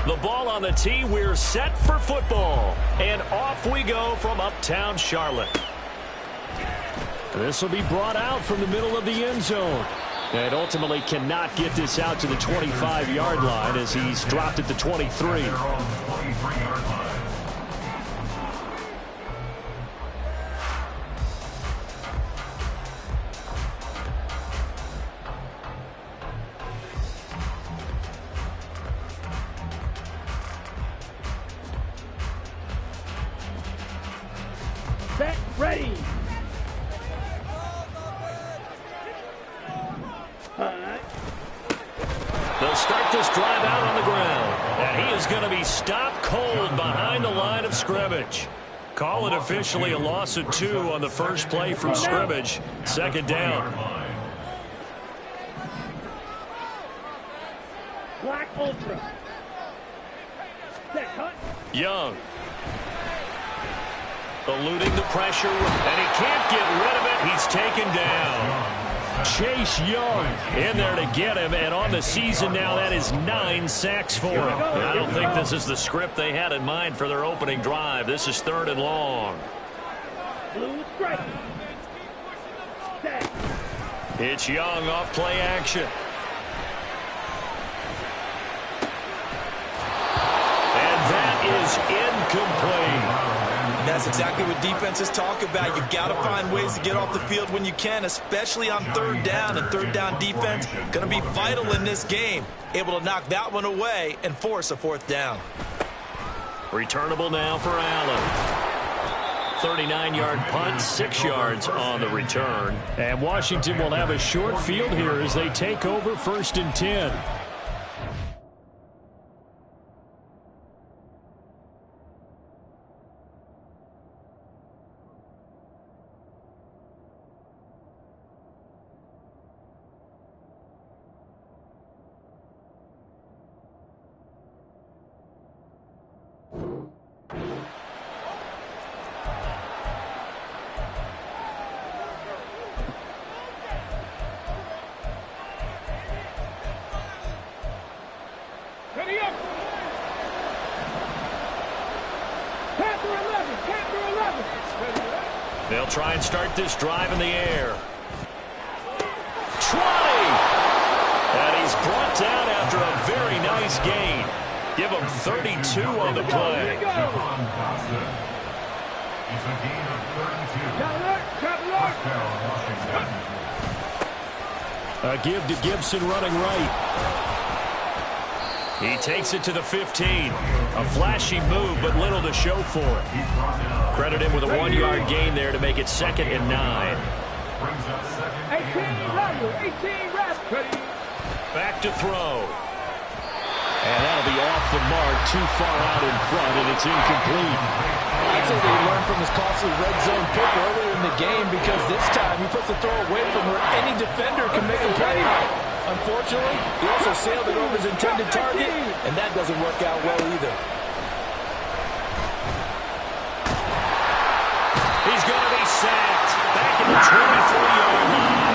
The ball on the tee. We're set for football. And off we go from uptown Charlotte. This will be brought out from the middle of the end zone. And ultimately cannot get this out to the 25-yard line as he's dropped at the 23. Set, ready. They'll start this drive out on the ground. And he is going to be stopped cold behind the line of scrimmage. Call it officially a loss of 2 on the first play from scrimmage. Second down. Black Ultra. Set, cut. Young. Eluding the pressure, and he can't get rid of it. He's taken down. Chase Young in there to get him, and on the season now, that is 9 sacks for him. I don't think this is the script they had in mind for their opening drive. This is 3rd and long. Blue strike. Set. It's Young off play action. And that is incomplete. And that's exactly what defenses talk about. You've got to find ways to get off the field when you can, especially on 3rd down. And 3rd down defense going to be vital in this game. Able to knock that one away and force a 4th down. Returnable now for Allen. 39-yard punt, 6 yards on the return. And Washington will have a short field here as they take over 1st and 10. Ready up. Panther 11. Panther 11. They'll try and start this drive in the air. 20! And he's brought down after a very nice gain. Give him 32 on the play. A give to Gibson running right. He takes it to the 15. A flashy move, but little to show for it. Credit him with a 1-yard gain there to make it 2nd and 9. 18 left. Back to throw. And that'll be off the mark, too far out in front, and it's incomplete. I'd say they learned from his costly red zone pick earlier in the game because this time he puts the throw away from where any defender can make a play. Unfortunately, he also sailed it over his intended target, and that doesn't work out well either. He's going to be sacked back at the 23-yard line.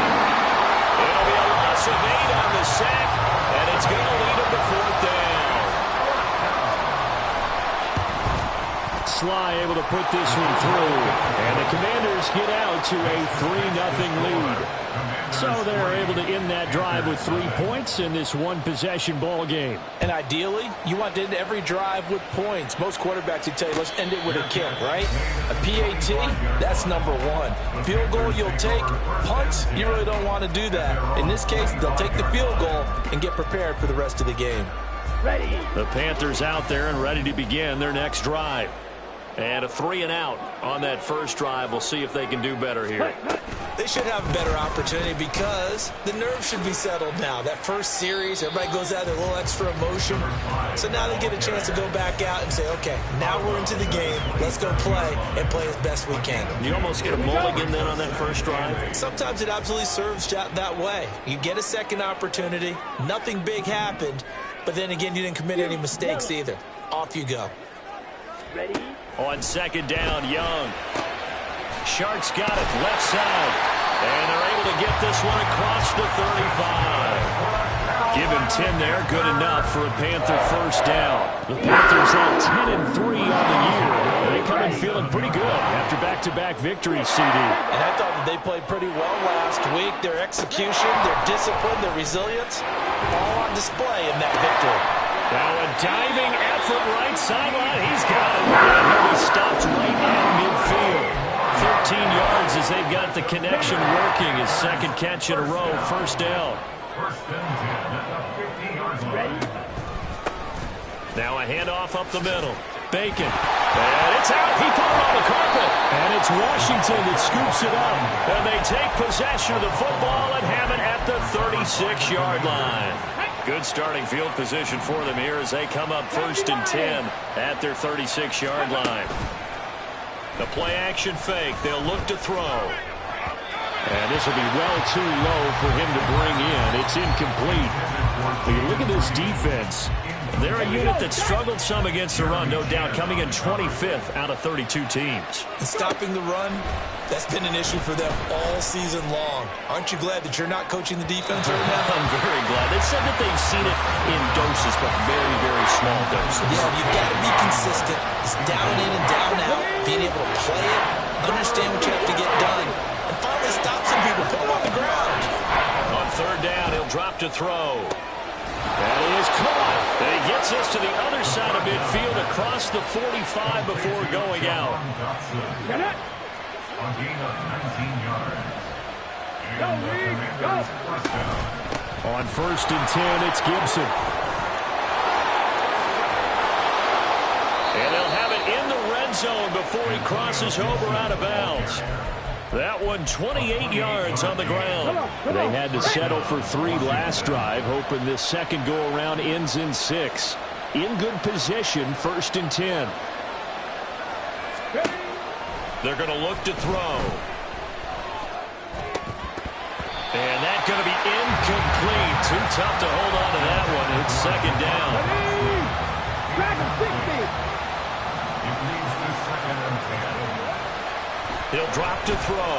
It'll be a loss of 8 on the sack, and it's going to lead him to 4th down. Sly able to put this one through, and the Commanders get out to a 3-0 lead. So they're able to end that drive with 3 points in this one-possession ball game. And ideally, you want to end every drive with points. Most quarterbacks would tell you, let's end it with a kick, right? A PAT, that's number 1. Field goal you'll take. Punts, you really don't want to do that. In this case, they'll take the field goal and get prepared for the rest of the game. Ready. The Panthers out there and ready to begin their next drive. And a 3-and-out on that first drive. We'll see if they can do better here. They should have a better opportunity because the nerves should be settled now. That first series, everybody goes out with a little extra emotion. So now they get a chance to go back out and say, okay, now we're into the game. Let's go play and play as best we can. You almost get a mulligan then on that first drive? Sometimes it absolutely serves that way. You get a second opportunity. Nothing big happened. But then again, you didn't commit any mistakes either. Off you go. Ready. On 2nd down, Young. Sharks got it left side. And they're able to get this one across the 35. Give him 10 there. Good enough for a Panther first down. The Panthers had 10-3 on the year. They come in feeling pretty good after back-to-back victories, CD. And I thought that they played pretty well last week. Their execution, their discipline, their resilience, all on display in that victory. Now a diving effort right sideline. He's got it. And he'll be stopped right at midfield. 13 yards as they've got the connection working. His second catch in a row, first down. Now a handoff up the middle. Bacon. And it's out. He put it on the carpet. And it's Washington that scoops it up. And they take possession of the football and have it at the 36-yard line. Good starting field position for them here as they come up first and 10 at their 36-yard line. The play-action fake. They'll look to throw. And this will be well too low for him to bring in. It's incomplete. But you look at this defense. They're a unit that struggled some against the run, no doubt, coming in 25th out of 32 teams. And stopping the run, that's been an issue for them all season long. Aren't you glad that you're not coaching the defense right now? I'm very glad. They said that they've seen it in doses, but very, very small doses. Yeah, you've got to be consistent. It's down in and down out. Being able to play it, understand what you have to get done, and finally stop some people, put them on the ground. On third down, he'll drop to throw. That is caught. And he gets us to the other side of midfield across the 45 before going out. Get it. Go, Reed. Go. On first and 10, it's Gibson. And they'll have it in the red zone before he crosses over out of bounds. That one 28 yards on the ground. They had to settle for 3 last drive, hoping this second go-around ends in 6. In good position, first and 10. They're going to look to throw. And that's going to be incomplete. Too tough to hold on to that one. It's second down. He'll drop to throw.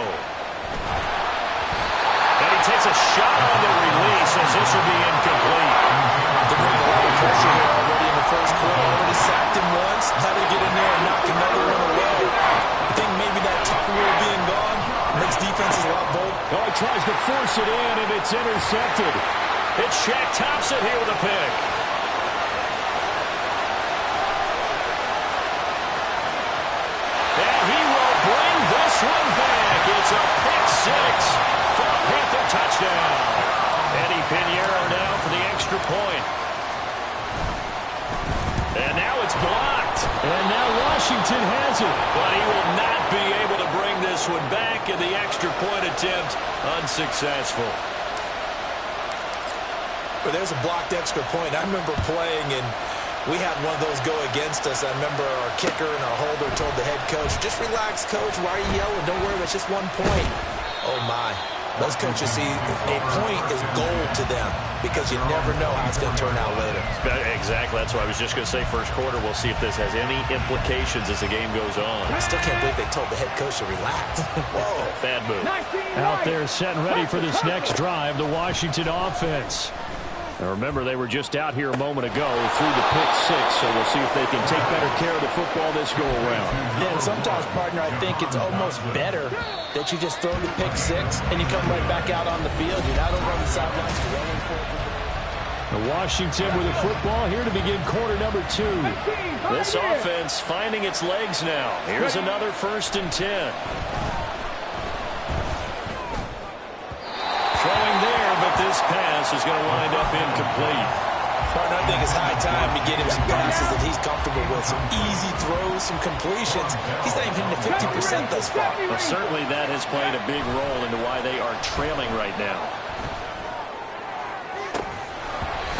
And he takes a shot on the release as this will be incomplete. They're bringing a lot of pressure here already in the first quarter. Already sacked him once. How to get in there and knock another one away. I think maybe that Tucker rule being gone makes defenses a lot bold. Oh, he tries to force it in, and it's intercepted. It's Shaq Thompson here with a pick. And he will bring this one back. It's a pick 6 for a Panther touchdown. Eddie Pinheiro now for the extra point. And now it's blocked. And now Washington has it. But he will not be able to bring this one back, and the extra point attempt unsuccessful. But there's a blocked extra point. I remember playing, and we had one of those go against us. I remember our kicker and our holder told the head coach, just relax, coach. Why are you yelling? Don't worry, it's just 1 point. Oh, my. Most coaches see a point is gold to them because you never know how it's going to turn out later. Exactly. That's what I was just going to say. First quarter, we'll see if this has any implications as the game goes on. I still can't believe they told the head coach to relax. Whoa. Bad move. Out there set and ready for this next drive, the Washington offense. Now remember, they were just out here a moment ago through the pick 6, so we'll see if they can take better care of the football this go-around. Yeah, and sometimes, partner, I think it's almost better that you just throw the pick 6 and you come right back out on the field. You're not over on the sidelines. You're running for it. Washington with the football here to begin quarter number 2. This offense finding its legs now. Here's another first and 10. Throwing there, but this pass is going to wind up incomplete. Partner, I think it's high time to get him some passes that he's comfortable with. Some easy throws, some completions. He's not even hitting the 50% thus far. Well, certainly that has played a big role into why they are trailing right now.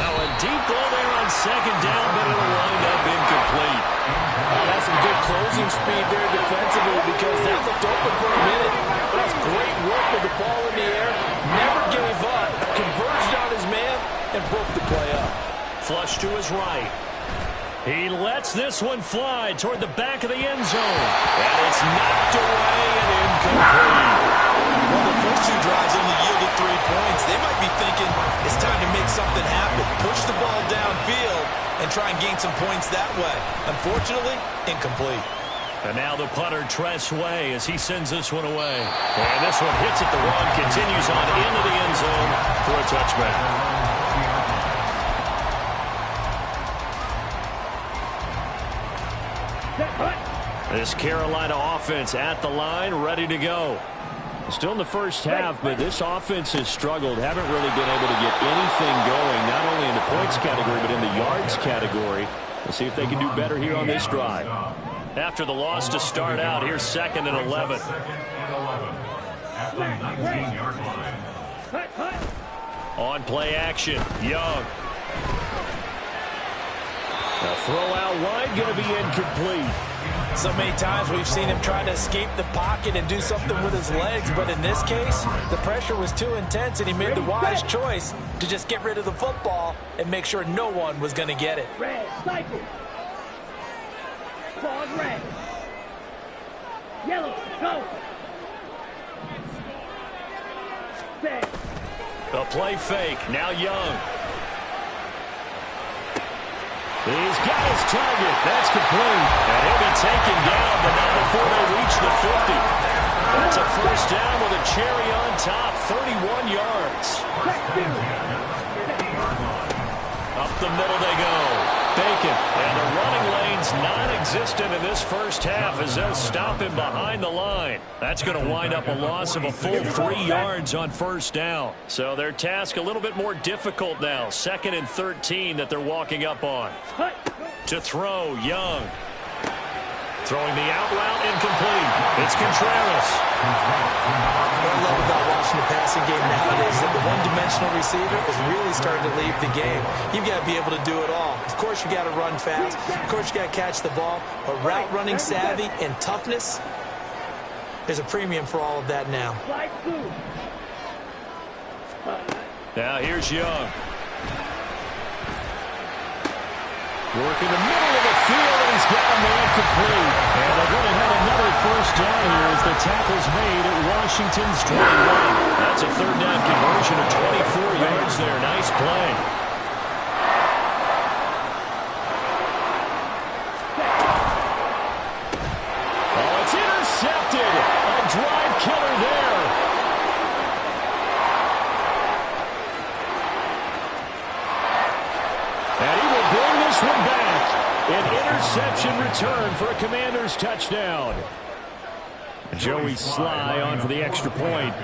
Now a deep ball there on second down, but it'll wind up incomplete. Oh, that's some good closing speed there defensively because that looked open for a minute. But that's great work with the ball in the air. Never gave up, converged on his man, and broke the play up. Flush to his right. He lets this one fly toward the back of the end zone. And it's knocked away and incomplete. Well, the first two drives only yielded 3 points. They might be thinking it's time to make something happen. Push the ball downfield and try and gain some points that way. Unfortunately, incomplete. And now the punter, Tress Way, as he sends this one away. And this one hits at the one, continues on into the end zone for a touchback. This Carolina offense at the line, ready to go. Still in the first half, but this offense has struggled. Haven't really been able to get anything going, not only in the points category, but in the yards category. We'll see if they can do better here on this drive. After the loss to start out, here's 2nd and 11. On play action, Young. A throw out wide, going to be incomplete. So many times we've seen him try to escape the pocket and do something with his legs, but in this case, the pressure was too intense and he made the wise choice to just get rid of the football and make sure no one was going to get it. Red, cycle. Pause, red. Yellow, go. Set. A play fake, now Young. He's got his target. That's complete. And he'll be taken down, but not before they reach the 50. That's a first down with a cherry on top. 31 yards. Up the middle they go. Bacon. And the running lane's non-existent in this first half as they'll stop him behind the line. That's going to wind up a loss of a full 3 yards on first down. So their task a little bit more difficult now. 2nd and 13 that they're walking up on. To throw, Young. Throwing the out route, incomplete. It's Contreras. What I love about watching the passing game nowadays is that the one-dimensional receiver is really starting to leave the game. You've got to be able to do it all. Of course, you got to run fast. Of course, you got to catch the ball. But route running savvy and toughness, there's a premium for all of that now. Now here's Young. Working the middle of the field, and he's got a man complete. And they're going to have another first down here as the tackle's made at Washington's 21. That's a 3rd down conversion of 24 yards there. Nice play. Oh, it's intercepted. A drive killer there. And he will bring this one back. An interception return for a Commanders touchdown. Joey Sly on for the extra point.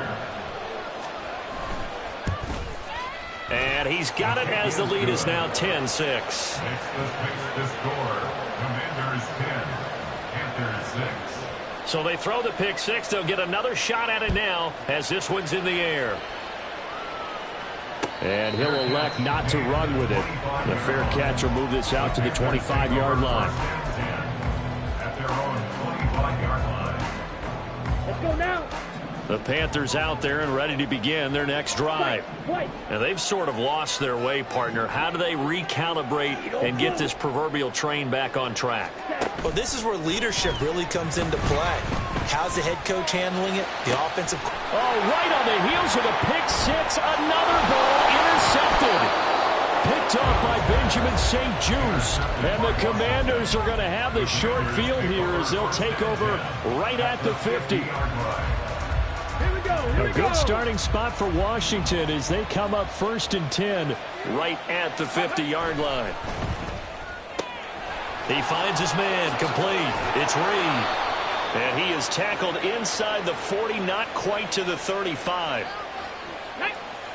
And he's got it as the lead is now 10-6. Makes the score. Commanders 10, Panthers 6. So they throw the pick six. They'll get another shot at it now as this one's in the air. And he'll elect not to run with it. The fair catch will move this out to the 25-yard line. At their own 25-yard line. Let's go now. The Panthers out there and ready to begin their next drive. Now they've sort of lost their way, partner. How do they recalibrate and get this proverbial train back on track? Well, this is where leadership really comes into play. How's the head coach handling it? The offensive... Oh, right on the heels of the pick six. Another ball intercepted. Picked off by Benjamin St-Juste. And the Commanders are going to have the short field here as they'll take over right at the 50. A good starting spot for Washington as they come up 1st and 10 right at the 50-yard line. He finds his man complete. It's Reed. And he is tackled inside the 40, not quite to the 35.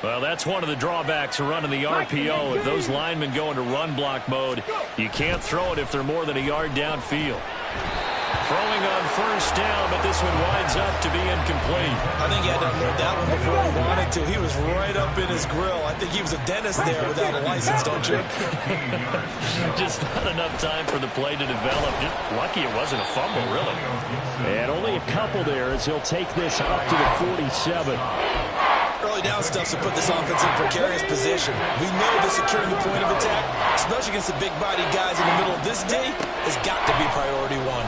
Well, that's one of the drawbacks of running the RPO. If those linemen go into run block mode, you can't throw it if they're more than a yard downfield. Throwing on 1st down, but this one winds up to be incomplete. I think he had to unload that one before he wanted to. He was right up in his grill. I think he was a dentist there without a license, don't you? Just not enough time for the play to develop. Just lucky it wasn't a fumble, really. And only a couple there as he'll take this up to the 47. Early down stuff to put this offense in precarious position. We know the securing the point of attack, especially especially against the big-bodied guys in the middle of this D, has got to be priority one.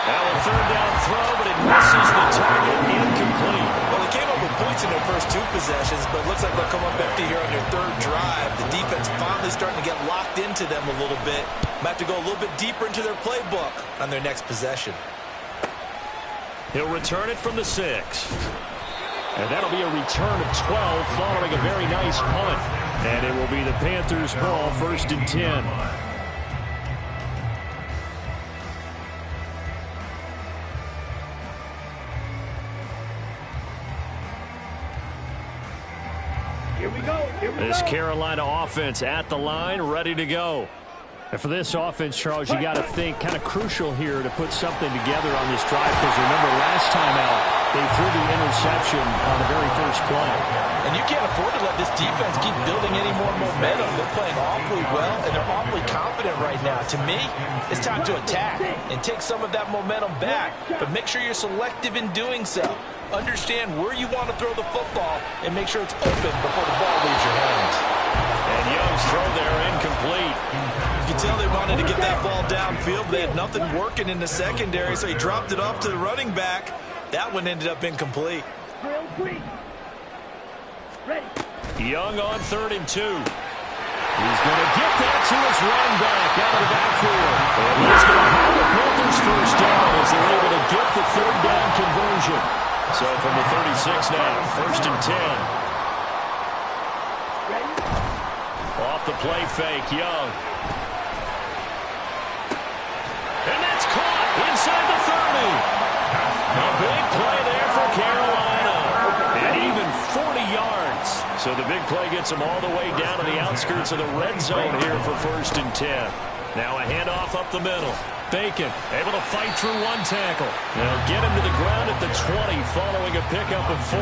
Now a third down throw, but it misses the target, incomplete. Well, they came up with points in their first 2 possessions, but it looks like they'll come up empty here on their 3rd drive. The defense finally starting to get locked into them a little bit. Might have to go a little bit deeper into their playbook on their next possession. He'll return it from the 6. And that'll be a return of 12 following a very nice punt. And it will be the Panthers' ball, 1st and 10. Here we go. This Carolina offense at the line, ready to go. And for this offense, Charles, you got to think kind of crucial here to put something together on this drive, because remember last time out, they threw the interception on the very first play. And you can't afford to let this defense keep building any more momentum. They're playing awfully well, and they're awfully confident right now. To me, it's time to attack and take some of that momentum back, but make sure you're selective in doing so. Understand where you want to throw the football and make sure it's open before the ball leaves your hands. And Young's throw there incomplete. You can tell they wanted to get that ball downfield. They had nothing working in the secondary, so he dropped it off to the running back. That one ended up incomplete. Drill 3. Ready. Young on 3rd and 2. He's going to get that to his running back out of the backfield. And he's going to have the Panthers first down as they're able to get the 3rd down conversion. So from the 36 now, 1st and 10. Ready. Off the play fake, Young. And that's caught inside the 30. A big play there for Carolina. And even 40 yards. So the big play gets them all the way down to the outskirts of the red zone here for 1st and 10. Now a handoff up the middle. Bacon able to fight through 1 tackle. They'll get him to the ground at the 20 following a pickup of 4.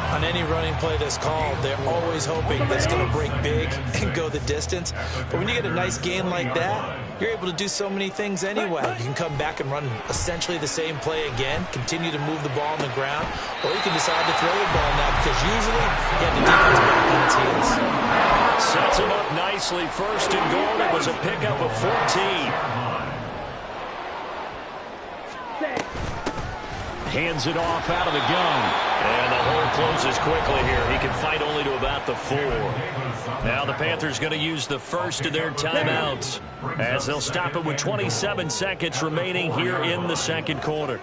On any running play that's called, they're always hoping that it's going to break big and go the distance. But when you get a nice game like that, you're able to do so many things anyway. You can come back and run essentially the same play again, continue to move the ball on the ground, or you can decide to throw the ball now because usually you have the defense back on its heels. Sets him up nicely. 1st and goal. It was a pickup of 14. Hands it off out of the gun. And the hole closes quickly here. He can fight only to about the 4. Now the Panthers going to use the first of their timeouts as they'll stop it with 27 seconds remaining here in the 2nd quarter.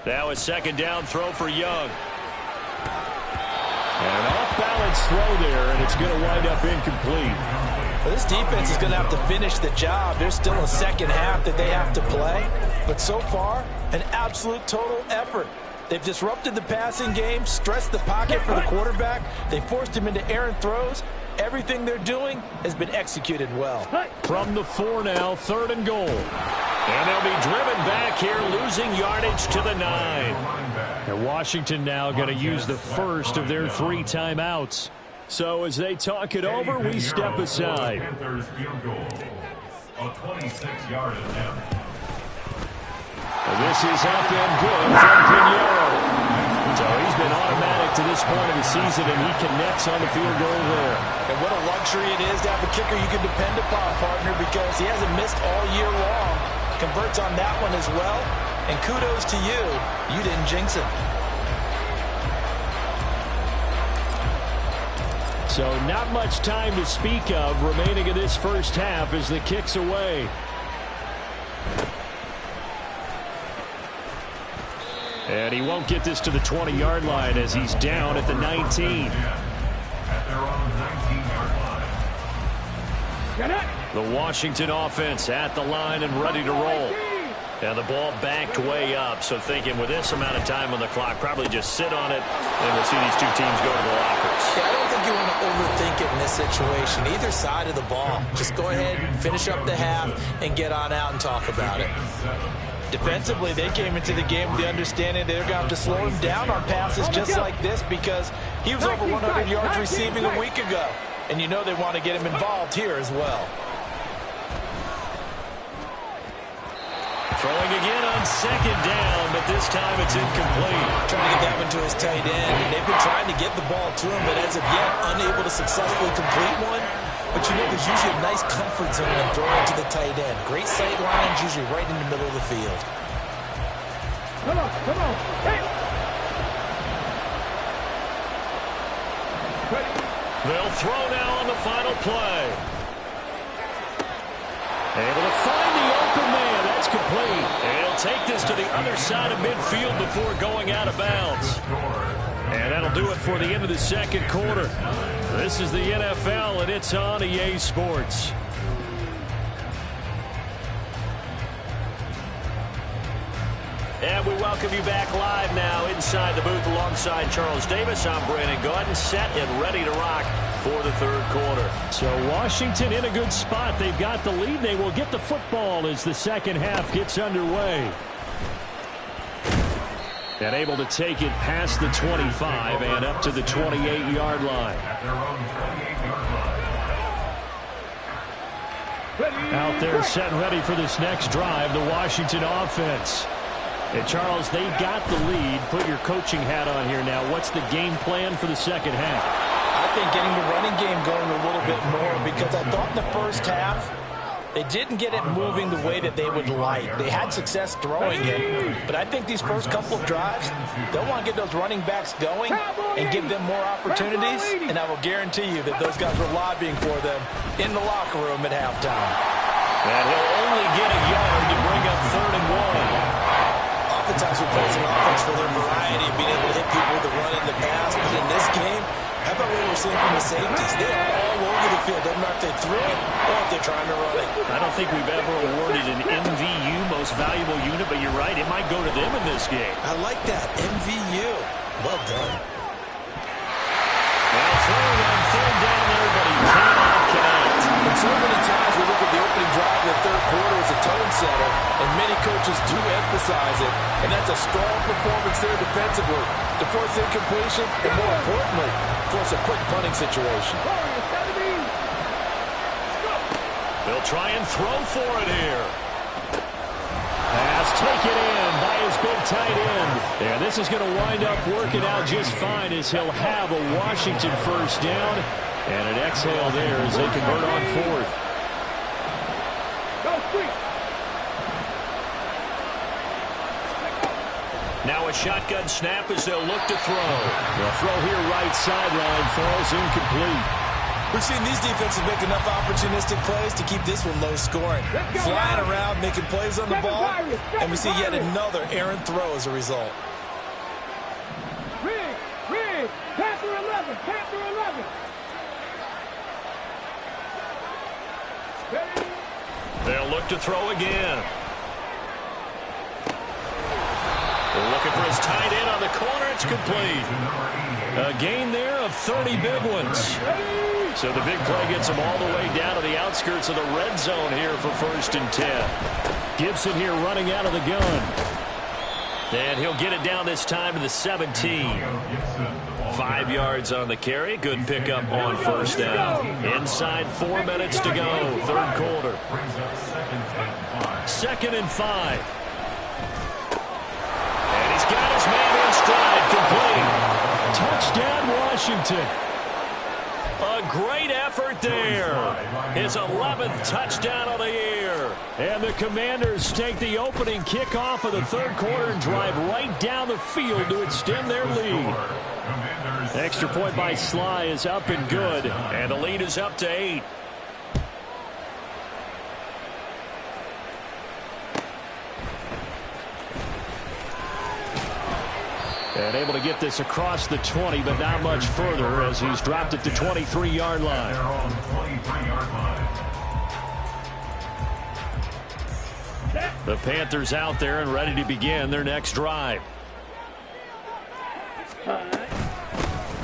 Now a 2nd down throw for Young. And an off-balance throw there, and it's going to wind up incomplete. Well, this defense is going to have to finish the job. There's still a 2nd half that they have to play. But so far, an absolute total effort. They've disrupted the passing game, stressed the pocket for the quarterback. They forced him into errant throws. Everything they're doing has been executed well. From the 4 now, 3rd and goal. And they'll be driven back here, losing yardage to the 9. And Washington now going to use the first of their 3 timeouts. So as they talk it over, we step aside. Panthers field goal. A 26-yard attempt. This is up and good from Pinheiro. So he's been automatic to this point of the season, and he connects on the field goal there. And what a luxury it is to have a kicker you can depend upon, partner, because he hasn't missed all year long. Converts on that one as well. And kudos to you. You didn't jinx it. So not much time to speak of remaining in this first half as the kick's away. And he won't get this to the 20-yard line as he's down at the 19. At their own 19-yard line. The Washington offense at the line and ready to roll. And the ball backed way up, so thinking with this amount of time on the clock, probably just sit on it, and we'll see these 2 teams go to the lockers. Yeah, I don't think you want to overthink it in this situation. Either side of the ball. Just go ahead, finish up the half, and get on out and talk about it. Defensively, they came into the game with the understanding they're going to have to slow him down on passes just like this because he was over 100 yards receiving a week ago. And you know they want to get him involved here as well. Throwing again on second down, but this time it's incomplete. Trying to get that one to his tight end, and they've been trying to get the ball to him, but as of yet, unable to successfully complete one. But you know, there's usually a nice comfort zone in throwing to the tight end. Great sight lines, usually right in the middle of the field. Come on, come on. Hey. Ready. They'll throw now on the final play. Able to find the open man. That's complete. And he'll take this to the other side of midfield before going out of bounds. And that'll do it for the end of the second quarter. This is the NFL, and it's on EA Sports. And we welcome you back live now inside the booth alongside Charles Davis. I'm Brandon Gaudin, set and ready to rock for the third quarter. So Washington in a good spot. They've got the lead. They will get the football as the second half gets underway. And able to take it past the 25 and up to the 28-yard line. Out there set and ready for this next drive, the Washington offense. And Charles, they've got the lead. Put your coaching hat on here now. What's the game plan for the second half? I think getting the running game going a little bit more, because I thought in the first half they didn't get it moving the way that they would like. They had success throwing it, but I think these first couple of drives, they'll want to get those running backs going and give them more opportunities, and I will guarantee you that those guys were lobbying for them in the locker room at halftime. And he'll only get a yard to bring up 3rd and 1. Oftentimes we praise an offense for their variety of being able to hit people with the run and the pass, but in this game, how about what we're seeing from the safeties? They're all over the field. Doesn't matter if they threw it or if they're trying to run it. I don't think we've ever awarded an MVU, most valuable unit, but you're right, it might go to them in this game. I like that. MVU. Well done. Now throwing on 3rd down there, but he cannot connect. And so many times we look at the opening drive of the third quarter as a tone setter, and many coaches do emphasize it, and that's a strong performance there defensively to force incompletion, and more importantly, force a quick punting situation. They'll try and throw for it here. Pass taken in by his big tight end. And this is going to wind up working out just fine as he'll have a Washington first down. And an exhale there as they convert on 4th. Now a shotgun snap as they'll look to throw. The throw here right sideline falls incomplete. We've seen these defenses make enough opportunistic plays to keep this one low scoring. Flying around, making plays on the ball, and we see yet another errant throw as a result. Rig, Panther 11, Panther 11. They'll look to throw again. They're looking for his tight end on the corner. It's complete. A gain there of 30 big ones. So the big play gets him all the way down to the outskirts of the red zone here for 1st and 10. Gibson here running out of the gun. And he'll get it down this time to the 17. 5 yards on the carry. Good pickup on 1st down. Inside 4 minutes to go. 3rd quarter. 2nd and 5. And he's got his man in stride. Complete. Touchdown, Washington. A great effort there. His 11th touchdown of the year. And the Commanders take the opening kickoff of the 3rd quarter and drive right down the field to extend their lead. Extra point by Sly is up and good. And the lead is up to 8. And able to get this across the 20, but not much further as he's dropped it to 23-yard line. The Panthers out there and ready to begin their next drive.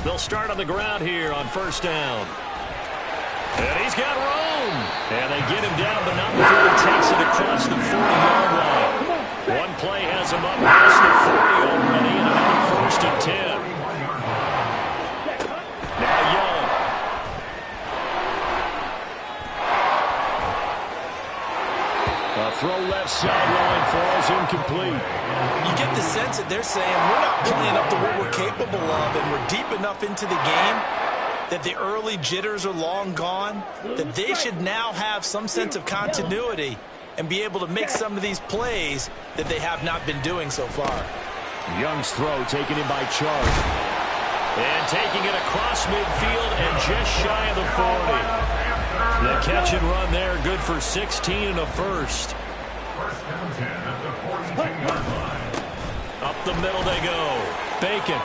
They'll start on the ground here on 1st down. And he's got room. And they get him down, but not before he takes it across the 40-yard line. One play has him up past the 40 already, and another 1st and 10. Now Young. A throw left sideline for is incomplete. You get the sense that they're saying we're not playing up to what we're capable of, and we're deep enough into the game that the early jitters are long gone, that they should now have some sense of continuity and be able to make some of these plays that they have not been doing so far. Young's throw taken in by Chark. And taking it across midfield and just shy of the 40. The catch and run there, good for 16 and a first. First down 10 at the 42-yard line. Up the middle they go. Bacon.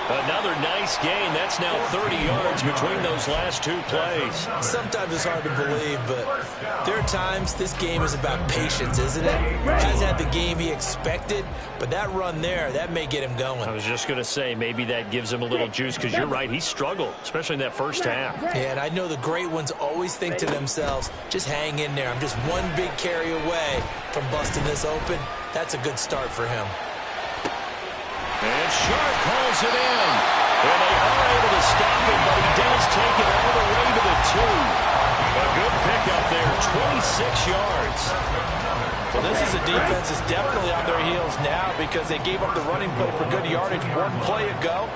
Another nice gain. That's now 30 yards between those last two plays. Sometimes it's hard to believe, but there are times this game is about patience, isn't it? Hasn't had the game he expected, but that run there, that may get him going. I was just going to say, maybe that gives him a little juice, because you're right, he struggled, especially in that first half. Yeah, and I know the great ones always think to themselves, just hang in there. I'm just one big carry away from busting this open. That's a good start for him. And Sharp calls it in. And they are able to stop him, but he does take it all the way to the 2. A good pickup there, 26 yards. Well, this is a defense that's definitely on their heels now because they gave up the running play for good yardage one play ago.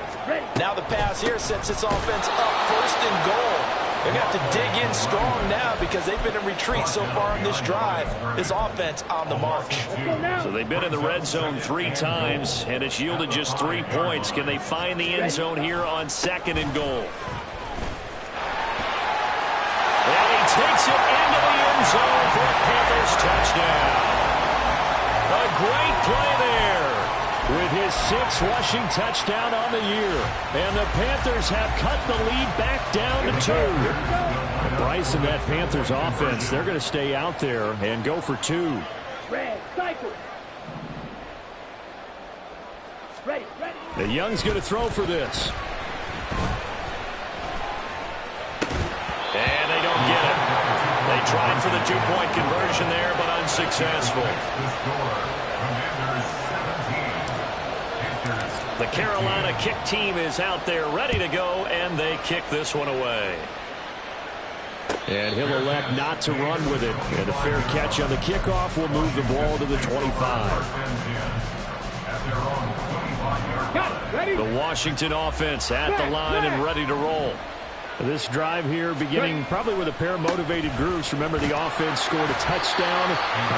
Now the pass here sets this offense up first and goal. They're going to have to dig in strong now because they've been in retreat so far in this drive. This offense on the march. So they've been in the red zone 3 times, and it's yielded just 3 points. Can they find the end zone here on 2nd and goal? And he takes it into the end zone for a Panthers touchdown. A great play there with his 6th rushing touchdown on the year. And the Panthers have cut the lead back down to 2. Bryce and that Panthers offense, they're going to stay out there and go for 2. Red, cycle. Ready. The Young's going to throw for this. And they don't get it. They tried for the 2-point conversion there, but unsuccessful. The Carolina kick team is out there ready to go, and they kick this one away. And he'll elect not to run with it. And a fair catch on the kickoff will move the ball to the 25. The Washington offense at the line and ready to roll. This drive here beginning probably with a pair of motivated groups. Remember, the offense scored a touchdown.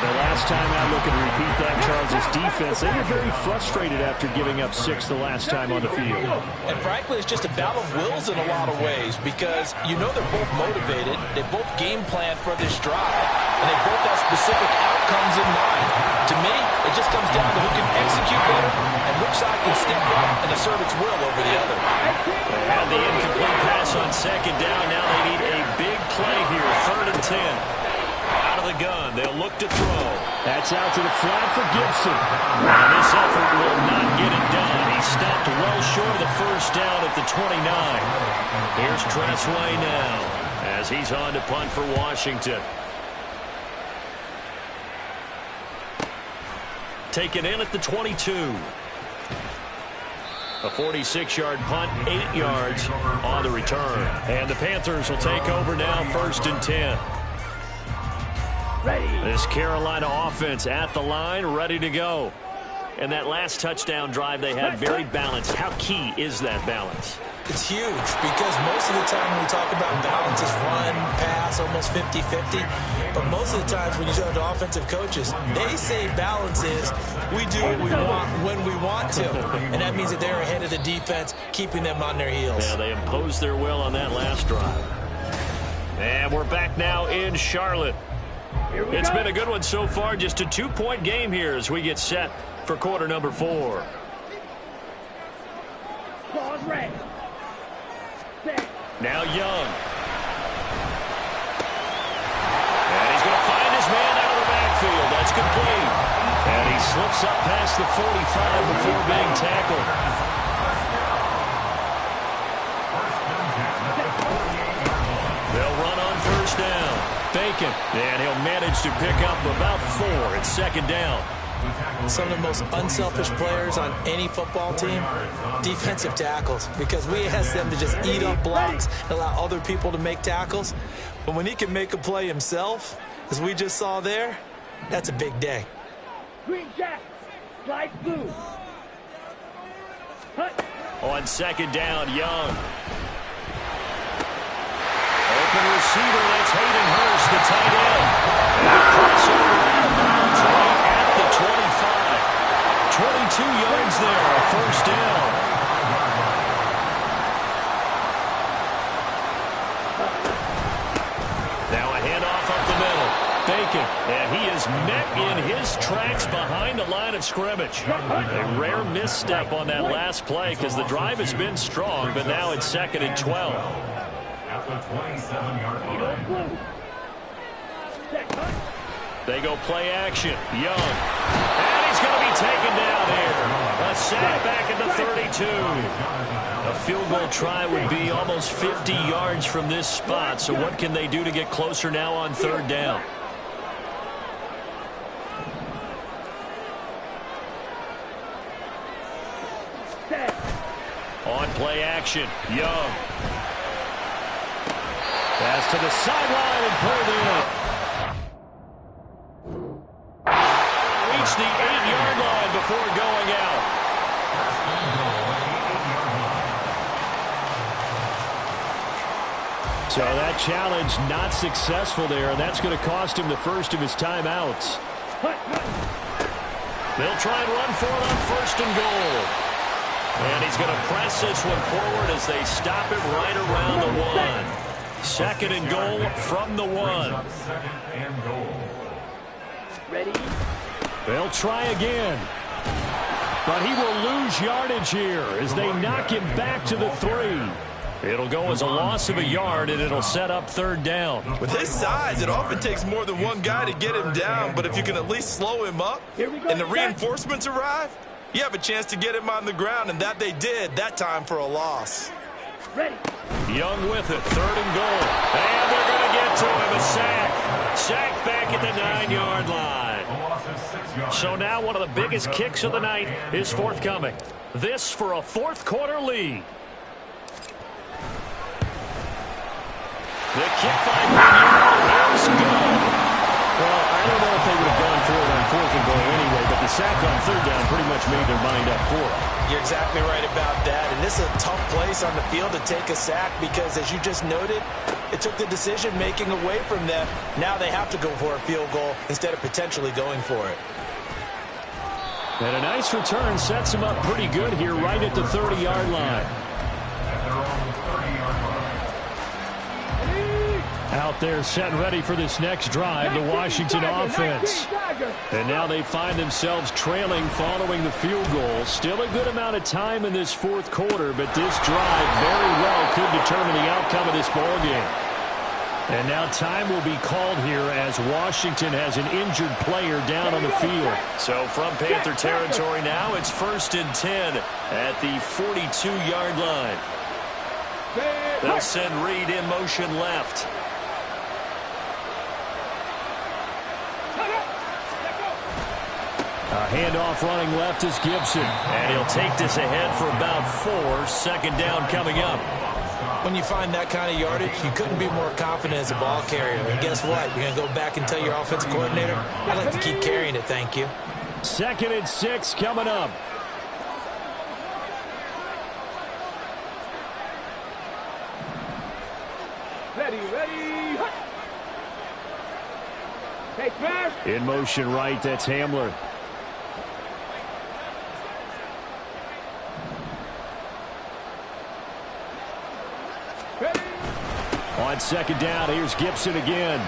The last time out, looking to repeat that, Charles' defense, they were very frustrated after giving up 6 the last time on the field. And frankly, it's just a battle of wills in a lot of ways because you know they're both motivated. They both game plan for this drive, and they both have specific outcomes in mind. To me, it just comes down to who can execute better and which side can step up and assert its will over the other. They had the incomplete pass on 2nd down. Now they need a big play here, 3rd and 10. Out of the gun, they'll look to throw. That's out to the flat for Gibson. And this effort will not get it done. He stopped well short of the first down at the 29. Here's Tressway now as he's on to punt for Washington. Taken in at the 22. A 46-yard punt, 8 yards on the return. And the Panthers will take over now, 1st and 10. Ready. This Carolina offense at the line, ready to go. And that last touchdown drive they had very balanced. How key is that balance? It's huge because most of the time when we talk about balance is run, pass, almost 50-50. But most of the times when you talk to offensive coaches, they say balance is we do what we want when we want to. And that means that they're ahead of the defense, keeping them on their heels. Yeah, they imposed their will on that last drive. And we're back now in Charlotte. It's been a good one so far. Just a 2-point game here as we get set for quarter number 4. Pause, red. Now Young. And he's going to find his man out of the backfield. That's complete. And he slips up past the 45 before being tackled. They'll run on 1st down. Bacon. And he'll manage to pick up about 4. It's 2nd down. Some of the most unselfish players on any football team, defensive tackles, because we ask them to just eat up blocks and allow other people to make tackles. But when he can make a play himself, as we just saw there, that's a big day. Green jack. Slide blue. Hut. On second down, Young. Open receiver, that's Hayden Hurst, the tight end. Crossover out of bounds right at the 25. 22 yards there, a first down. Now a handoff up the middle. Bacon, and he is met in his tracks behind the line of scrimmage. A rare misstep on that last play because the drive has been strong, but now it's second and 12. At the 27-yard line. They go play action. Young. And he's going to be taken down here. A sack back at the 32. A field goal try would be almost 50 yards from this spot. So what can they do to get closer now on third down? On play action. Young. Pass to the sideline and pulled in. Reached the 8-yard line before going out. So that challenge not successful there, and that's going to cost him the first of his timeouts. They'll try and run for it on first and goal. And he's going to press this one forward as they stop it right around the 1. Second and goal from the 1. Ready? They'll try again. But he will lose yardage here as they knock him back to the 3. It'll go as a loss of a yard, and it'll set up third down. With his size, it often takes more than one guy to get him down, but if you can at least slow him up and the reinforcements arrive, you have a chance to get him on the ground, and that they did, that time for a loss. Ready? Young with it, third and goal. And they're going to get to him, a sack. Sack back at the 9-yard line. So now one of the biggest kicks of the night is forthcoming. This for a fourth-quarter lead. The kick by Munoz is good. Well, I don't know if they would have gone for it on fourth and goal anyway, but the sack on third down pretty much made their mind up for it. You're exactly right about that, and this is a tough place on the field to take a sack because, as you just noted, it took the decision-making away from them. Now they have to go for a field goal instead of potentially going for it. And a nice return sets him up pretty good here right at the 30-yard line. Out there set and ready for this next drive, the Washington offense. And now they find themselves trailing following the field goal. Still a good amount of time in this fourth quarter, but this drive very well could determine the outcome of this ballgame. And now time will be called here as Washington has an injured player down on the field. So from Panther territory now, it's first and 10 at the 42-yard line. They'll send Reed in motion left. A handoff running left is Gibson. And he'll take this ahead for about 4. Second down coming up. When you find that kind of yardage, you couldn't be more confident as a ball carrier. And guess what? You're going to go back and tell your offensive coordinator, I'd like to keep carrying it, thank you. Second and 6 coming up. Ready, ready. Take first. In motion right, that's Hamler. On second down, here's Gibson again.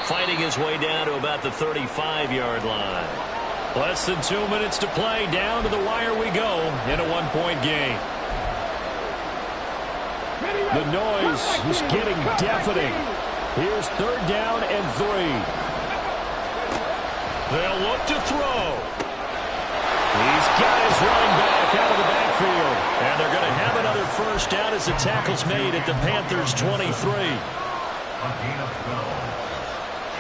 Fighting his way down to about the 35-yard line. Less than 2 minutes to play. Down to the wire we go in a one-point game. The noise is getting deafening. Here's third down and 3. They'll look to throw. He's got his running back out of the backfield. And they're going to have another first down as the tackle's made at the Panthers' 23. A gain of 12.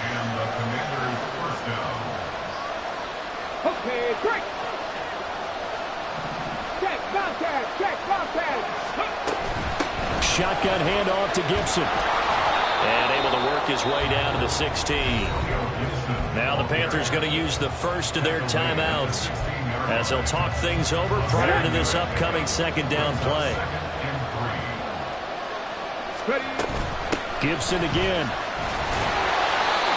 And the Commanders' first down. Okay, break. Check, Bobcat, check, Bobcat. Shotgun handoff to Gibson. And able to work his way down to the 16. Now the Panthers going to use the first of their timeouts as they'll talk things over prior to this upcoming second down play. Gibson again.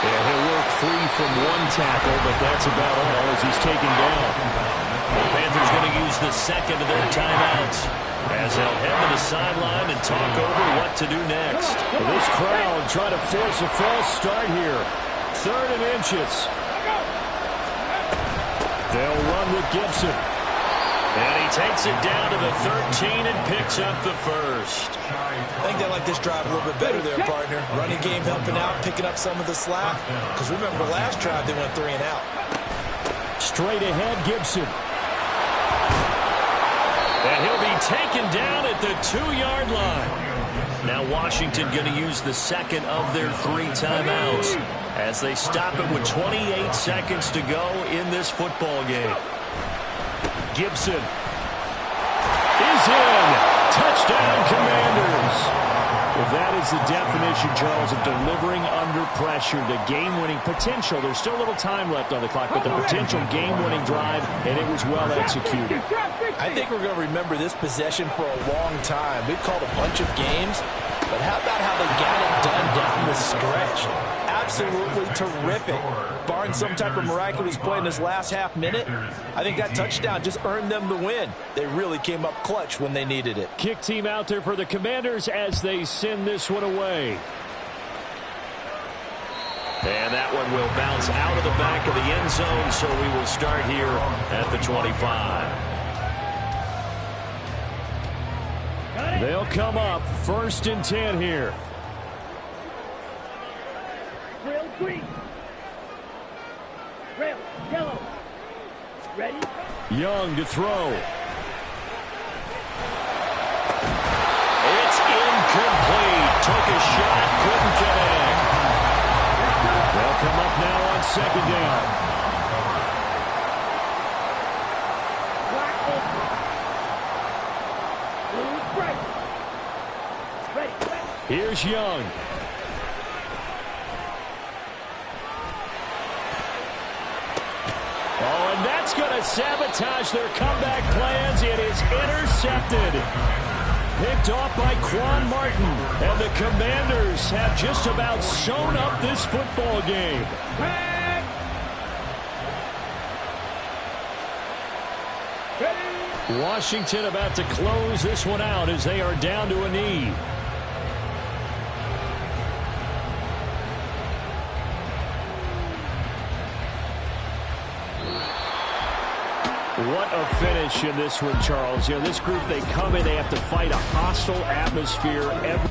Yeah, he'll work free from one tackle, but that's about all as he's taken down. The Panthers going to use the second of their timeouts as they'll head to the sideline and talk over what to do next. Well, this crowd trying to force a false start here. 3rd and inches. They'll run with Gibson. And he takes it down to the 13 and picks up the first. I think they like this drive a little bit better there, partner. Running game helping out, picking up some of the slack. Because remember, last drive they went 3 and out. Straight ahead, Gibson. And he'll be taken down at the 2-yard line. Now Washington going to use the second of their 3 timeouts as they stop it with 28 seconds to go in this football game. Gibson is in. Touchdown, Commanders. Well, that is the definition, Charles, of delivering under pressure. The game-winning potential. There's still a little time left on the clock, but the potential game-winning drive, and it was well executed. I think we're going to remember this possession for a long time. We've called a bunch of games, but how about how they got it done down the stretch? Absolutely terrific. Barring some type of miraculous play in this last half minute, I think that touchdown just earned them the win. They really came up clutch when they needed it. Kick team out there for the Commanders as they send this one away. And that one will bounce out of the back of the end zone, so we will start here at the 25. They'll come up 1st and 10 here. Drill green. Drill yellow. Ready? Young to throw. It's incomplete. Took a shot, couldn't connect. They'll come up now on 2nd down. Black open. Blue bright. Ready. Here's Young. Oh, and that's going to sabotage their comeback plans. It is intercepted. Picked off by Quan Martin. And the Commanders have just about sewn up this football game. Washington about to close this one out as they are down to a knee. What a finish in this one, Charles. You know, this group, they come in, they have to fight a hostile atmosphere every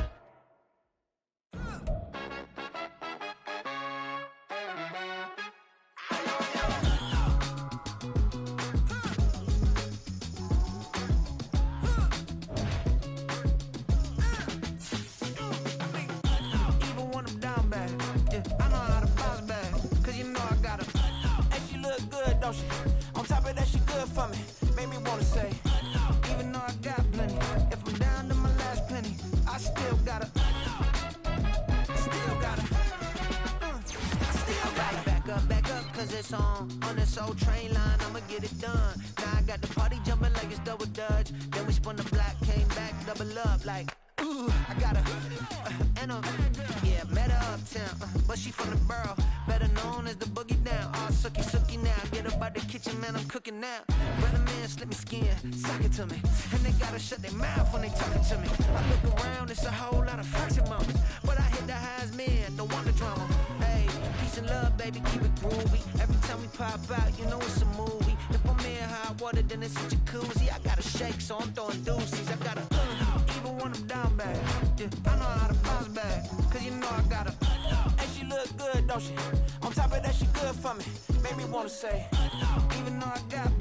on this old train line, I'ma get it done. Now I got the party jumping like it's double dutch. Then we spun the block, came back, double up like, ooh, I got a, and a, yeah, met her uptown, but she from the borough, better known as the boogie down. All sucky sucky now, get up out the kitchen, man, I'm cooking now. Brother man, slip me skin, suck it to me, and they gotta shut their mouth when they talking to me. I look around, it's a whole lot of fraction moments, but I hit the highs, man, don't want the drama. Hey, peace and love, baby, keep it groovy. Every time we pop out, you know it's a movie. If I'm in hot water, then it's a jacuzzi. I gotta shake, so I'm throwing deuces. I gotta, even when I'm down bad. Yeah, I know how to bounce back, cause you know I gotta. And she look good, don't she? On top of that, she good for me. Made me wanna say, even though I got